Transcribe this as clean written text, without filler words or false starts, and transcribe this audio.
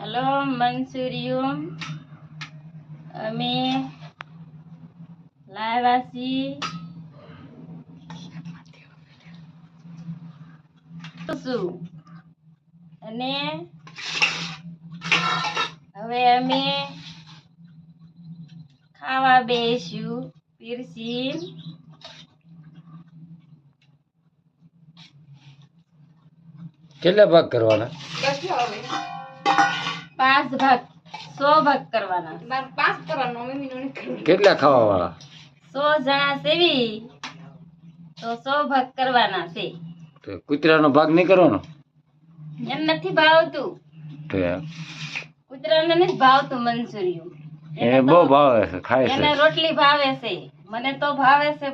Hello मंसूरियम અમે લાવ્યાસી છું અને હવે અમે ખાવા બેસ્યું પીરસી કેટલા ભાગ કરવાના? 5 ભાગ 100 ભાગ કરવાના. કેટલા ખાવા વાળા? 100 જણા સેવી તો 100 ભાગ કરવાના છે. તો કૂતરાનો ભાગ નહીં કરવાનો? એમ નથી ભાવતું. તો કૂતરાને નથી ભાવતું મંચુરિયન. એને બહુ ભાવે છે, ખાય છે. એને રોટલી ભાવે છે, મને તો ભાવે છે.